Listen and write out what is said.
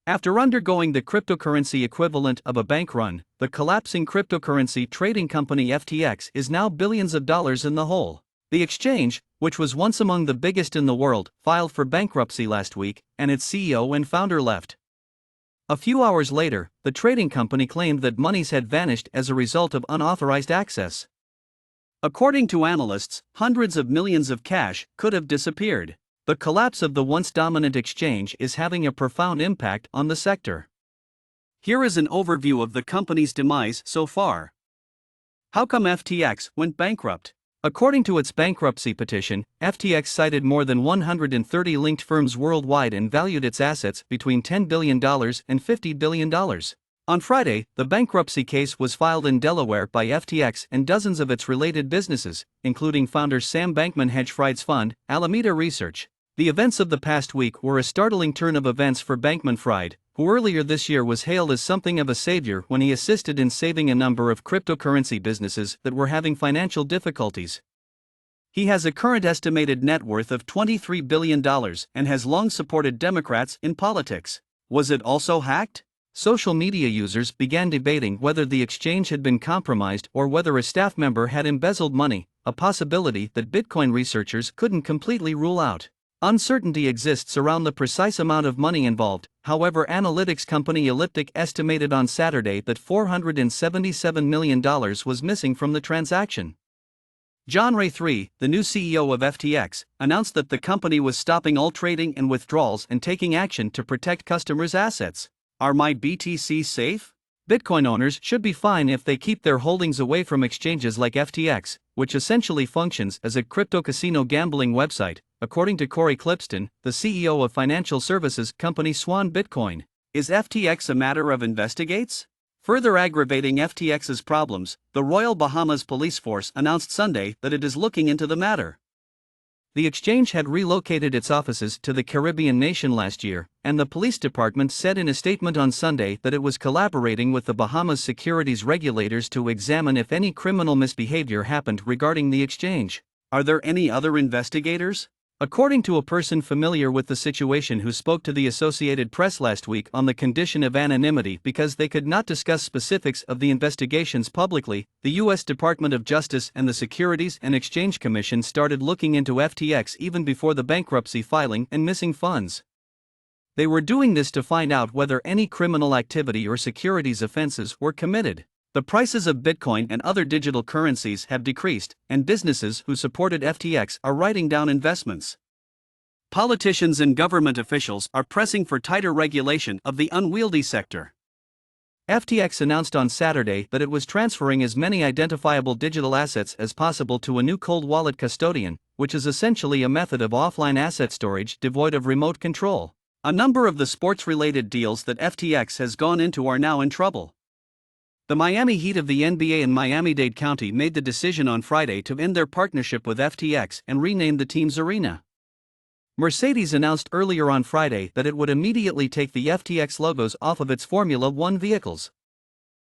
After undergoing the cryptocurrency equivalent of a bank run, the collapsing cryptocurrency trading company FTX is now billions of dollars in the hole. The exchange, which was once among the biggest in the world, filed for bankruptcy last week, and its CEO and founder left. A few hours later, the trading company claimed that monies had vanished as a result of unauthorized access. According to analysts, hundreds of millions of cash could have disappeared. The collapse of the once dominant exchange is having a profound impact on the sector. Here is an overview of the company's demise so far. How come FTX went bankrupt? According to its bankruptcy petition, FTX cited more than 130 linked firms worldwide and valued its assets between $10 billion and $50 billion. On Friday, the bankruptcy case was filed in Delaware by FTX and dozens of its related businesses, including founder Sam Bankman-hedge Fried's fund, Alameda Research. The events of the past week were a startling turn of events for Bankman-Fried, who earlier this year was hailed as something of a savior when he assisted in saving a number of cryptocurrency businesses that were having financial difficulties. He has a current estimated net worth of $23 billion and has long supported Democrats in politics. Was it also hacked? Social media users began debating whether the exchange had been compromised or whether a staff member had embezzled money, a possibility that Bitcoin researchers couldn't completely rule out. Uncertainty exists around the precise amount of money involved. However, analytics company Elliptic estimated on Saturday that $477 million was missing from the transaction. John Ray III, the new CEO of FTX, announced that the company was stopping all trading and withdrawals and taking action to protect customers' assets. Are my BTC safe? Bitcoin owners should be fine if they keep their holdings away from exchanges like FTX, which essentially functions as a crypto casino gambling website, according to Corey Clipston, the CEO of financial services company Swan Bitcoin. Is FTX a matter of investigates? Further aggravating FTX's problems, the Royal Bahamas Police Force announced Sunday that it is looking into the matter. The exchange had relocated its offices to the Caribbean nation last year, and the police department said in a statement on Sunday that it was collaborating with the Bahamas securities regulators to examine if any criminal misbehavior happened regarding the exchange. Are there any other investigators? According to a person familiar with the situation who spoke to the Associated Press last week on the condition of anonymity because they could not discuss specifics of the investigations publicly, the U.S. Department of Justice and the Securities and Exchange Commission started looking into FTX even before the bankruptcy filing and missing funds. They were doing this to find out whether any criminal activity or securities offenses were committed. The prices of Bitcoin and other digital currencies have decreased, and businesses who supported FTX are writing down investments. Politicians and government officials are pressing for tighter regulation of the unwieldy sector. FTX announced on Saturday that it was transferring as many identifiable digital assets as possible to a new cold wallet custodian, which is essentially a method of offline asset storage devoid of remote control. A number of the sports-related deals that FTX has gone into are now in trouble. The Miami Heat of the NBA and Miami-Dade County made the decision on Friday to end their partnership with FTX and rename the team's arena. Mercedes announced earlier on Friday that it would immediately take the FTX logos off of its Formula One vehicles.